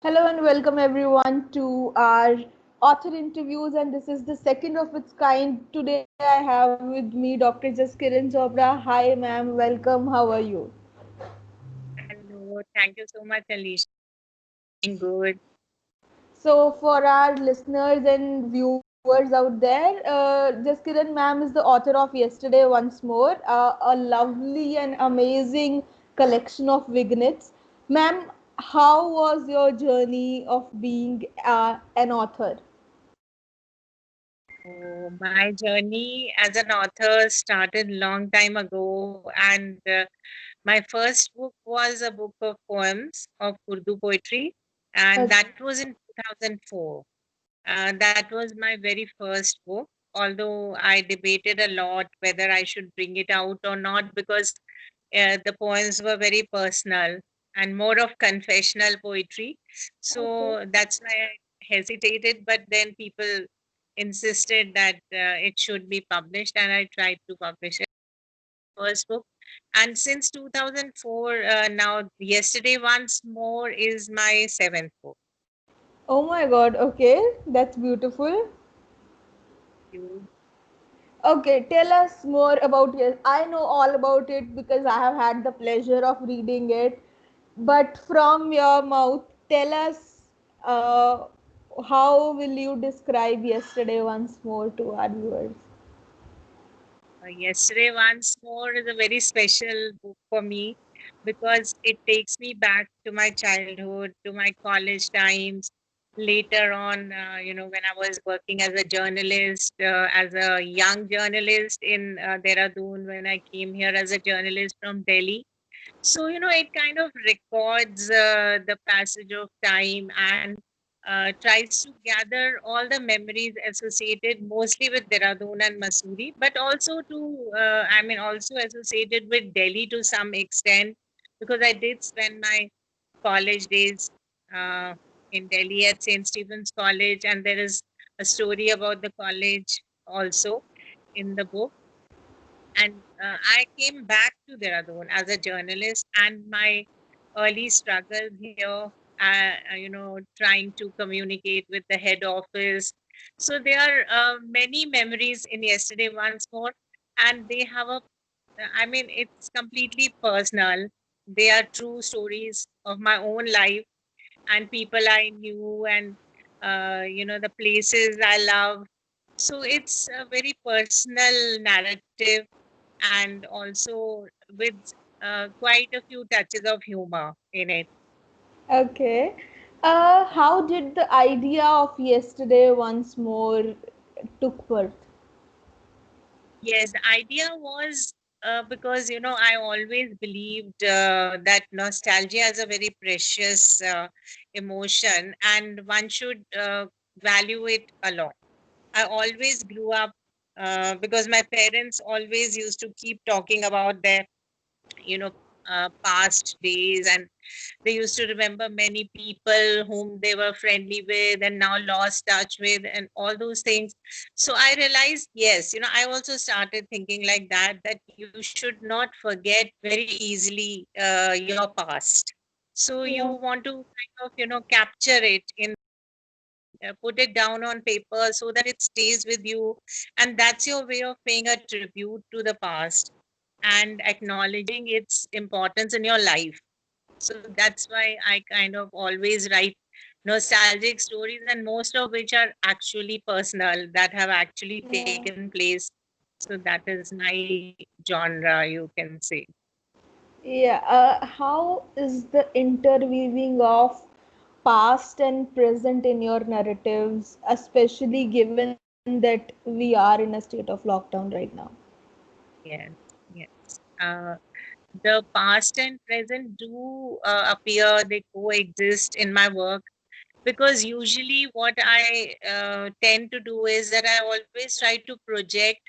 Hello and welcome everyone to our author interviews, and this is the second of its kind. Today I have with me Dr. Jaskiran Chopra. Hi ma'am, welcome. How are you? Hello, thank you so much, Alicia. Doing good. So for our listeners and viewers out there, Jaskiran ma'am is the author of Yesterday Once More, a lovely and amazing collection of vignettes. Ma'am, how was your journey of being an author? Oh, my journey as an author started long time ago, and my first book was a book of poems of Urdu poetry, and Okay. that was in 2004. That was my very first book. Although I debated a lot whether I should bring it out or not because the poems were very personal and more of confessional poetry. Okay. So that's why I hesitated. But then people insisted that it should be published, and I tried to publish it. First book. And since 2004, now Yesterday Once More is my seventh book. Oh my god, okay, that's beautiful. You- Okay, tell us more about it. I know all about it because I have had the pleasure of reading it. But from your mouth, tell us uh, how will you describe yesterday once more to our viewers? Yesterday Once More is a very special book for me because it takes me back to my childhood, to my college times. Later on, when I was working as a journalist, as a young journalist in Dehradun, when I came here as a journalist from Delhi. So, it kind of records the passage of time and tries to gather all the memories associated mostly with Dehradun and Mussoorie, but also also associated with Delhi to some extent, because I did spend my college days uh, in Delhi at St. Stephen's College, and there is a story about the college also in the book. And I came back to Dehradun as a journalist, and my early struggle here, trying to communicate with the head office. So there are many memories in Yesterday Once More, and they have it's completely personal. They are true stories of my own life and people I knew, and the places I love. So it's a very personal narrative, and also with quite a few touches of humor in it. Okay. How did the idea of yesterday once more took birth? Yes, the idea was because I always believed that nostalgia is a very precious emotion, and one should value it a lot. I always grew up because my parents always used to keep talking about their you know past days, and they used to remember many people whom they were friendly with and now lost touch with and all those things. So I realized, yes, I also started thinking like that you should not forget very easily your past. So you Yeah. want to kind of capture it in put it down on paper so that it stays with you, and that's your way of paying a tribute to the past and acknowledging its importance in your life. So that's why I kind of always write nostalgic stories, and most of which are actually personal, that have actually Yeah. taken place. So that is my genre, you can say. Yeah, how is the interweaving of past and present in your narratives, especially given that we are in a state of lockdown right now? Yes, yes. Uh, the past and present do appear, they coexist in my work, because usually what I tend to do is that I always try to project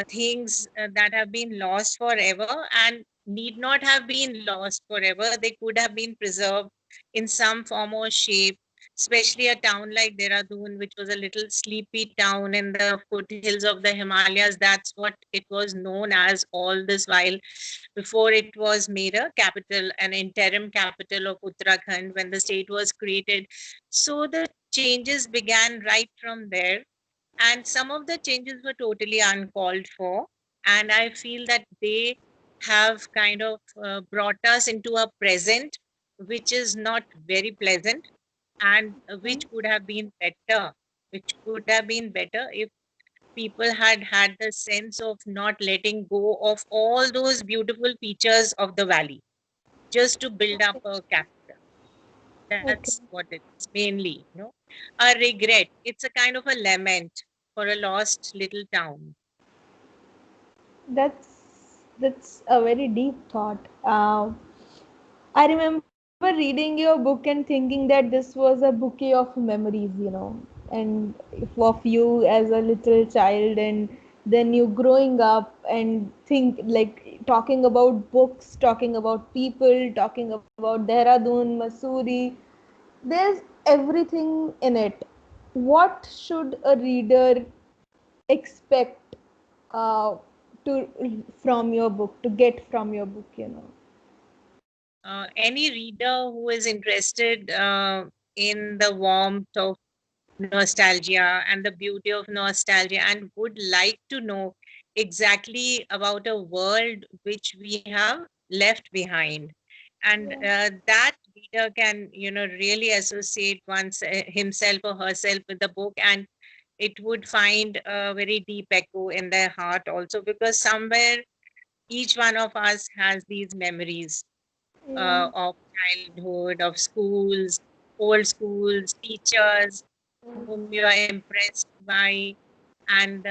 things that have been lost forever and need not have been lost forever. They could have been preserved in some form or shape. especially a town like Dehradun, which was a little sleepy town in the foothills of the Himalayas. That's what it was known as all this while, before it was made a capital, an interim capital of Uttarakhand when the state was created. So the changes began right from there, and some of the changes were totally uncalled for. And I feel that they have kind of brought us into a present which is not very pleasant, and which could have been better, which could have been better if people had had the sense of not letting go of all those beautiful features of the valley just to build up a capital. Okay. That's what it's mainly, a regret. It's a kind of a lament for a lost little town. That's a very deep thought. I remember reading your book and thinking that this was a bouquet of memories, and of you as a little child, and then you growing up and think like talking about books, talking about people, talking about Dehradun, Masuri. There's everything in it. What should a reader expect uh, to from your book, to get from your book? Any reader who is interested in the warmth of nostalgia and the beauty of nostalgia and would like to know exactly about a world which we have left behind, and Yeah. that reader can really associate himself or herself with the book, and it would find a very deep echo in their heart also, because somewhere each one of us has these memories Yeah. of childhood, of schools, old schools, teachers whom you are impressed by, and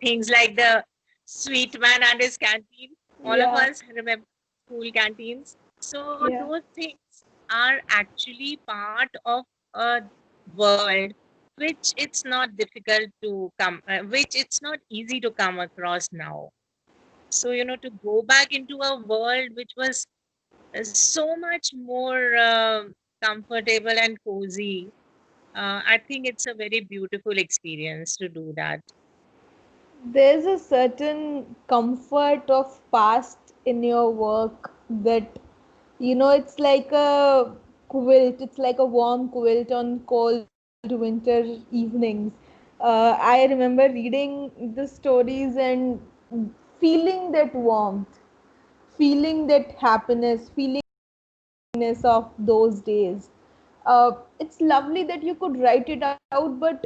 things like the sweet man and his canteen. All of Yeah. us remember school canteens. So Yeah. those things are actually part of a world which it's not difficult to which it's not easy to come across now. So to go back into a world which was so much more comfortable and cozy. I think it's a very beautiful experience to do that. There's a certain comfort of past in your work that, it's like a quilt, it's like a warm quilt on cold winter evenings. I remember reading the stories and feeling that warmth, feeling that happiness, feeling of those days. It's lovely that you could write it out, but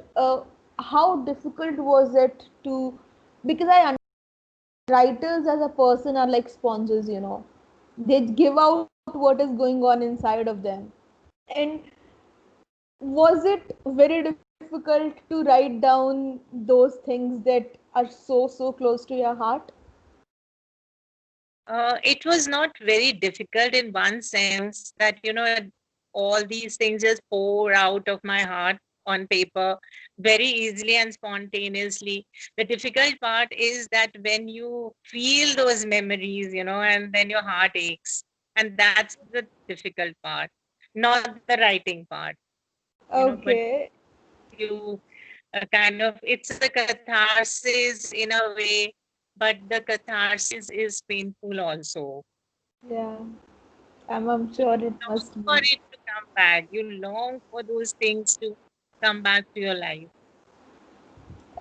how difficult was it to? Because I writers as a person are like sponges. They give out what is going on inside of them. And was it very difficult to write down those things that are so close to your heart? It was not very difficult in one sense that, all these things just pour out of my heart on paper very easily and spontaneously. The difficult part is that when you feel those memories, and then your heart aches. And that's the difficult part, not the writing part, but Okay. you kind of, it's a catharsis in a way, but the catharsis is painful also. Yeah, I'm You sure it long must for be. it to come back. You long for those things to come back to your life.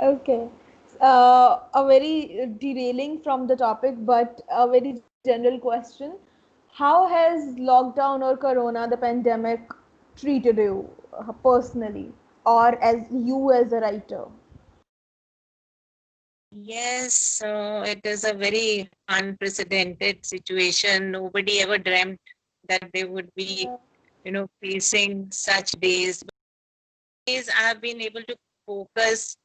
Okay. A very derailing from the topic, but a very general question. How has lockdown or corona, the pandemic, treated you personally or as you as a writer? Yes, it is a very unprecedented situation. Nobody ever dreamt that they would be, facing such days. Days I have been able to focus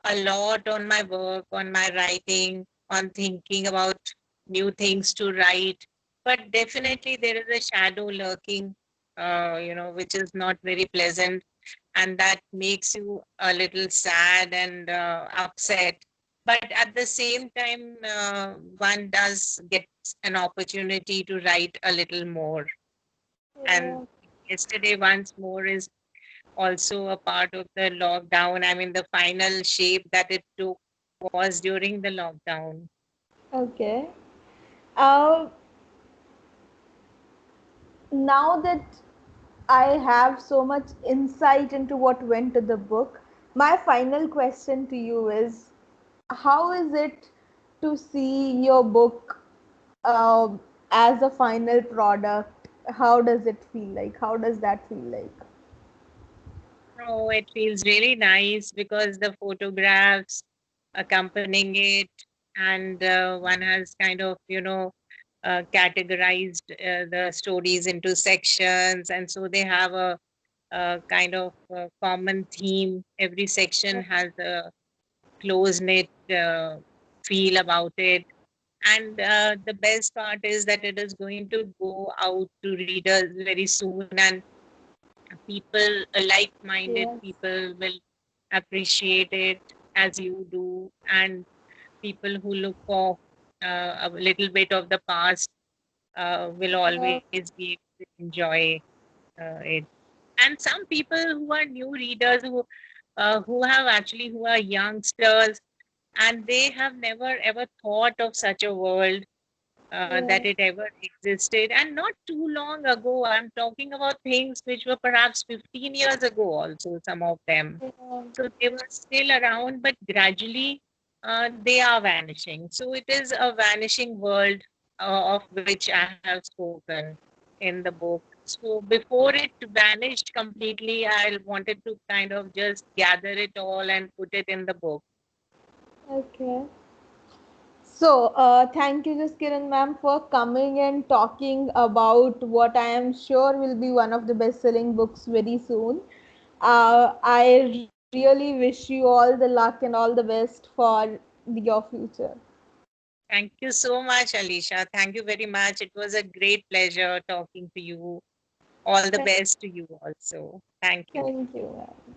a lot on my work, on my writing, on thinking about new things to write. But definitely there is a shadow lurking, which is not very pleasant, and that makes you a little sad and upset. But at the same time, one does get an opportunity to write a little more. And Yeah. yesterday, once more, is also a part of the lockdown. I mean, the final shape that it took was during the lockdown. Okay. Uh, Now that I have so much insight into what went to the book, my final question to you is, how is it to see your book as a final product? How does it feel like? How does that feel like? Oh, it feels really nice because the photographs accompanying it, and one has kind of, categorized the stories into sections, and so they have a kind of common theme. Every section has a close knit feel about it. And the best part is that it is going to go out to readers very soon, and people, like-minded Yes. people, will appreciate it as you do, and people who look for a little bit of the past will Yeah. always be able to enjoy it. And some people who are new readers, who have actually who are youngsters, and they have never ever thought of such a world, Yeah. that it ever existed, and not too long ago. I'm talking about things which were perhaps 15 years ago, also, some of them. Yeah. So they were still around, but gradually they are vanishing. So it is a vanishing world of which I have spoken in the book. So before it vanished completely, I wanted to kind of just gather it all and put it in the book. Okay. So, thank you, Jaskiran ma'am, for coming and talking about what I am sure will be one of the best-selling books very soon. I really wish you all the luck and all the best for your future. Thank you so much, Alicia. Thank you very much. It was a great pleasure talking to you. All the Thank, best to you also. Thank you. thank you, ma'am.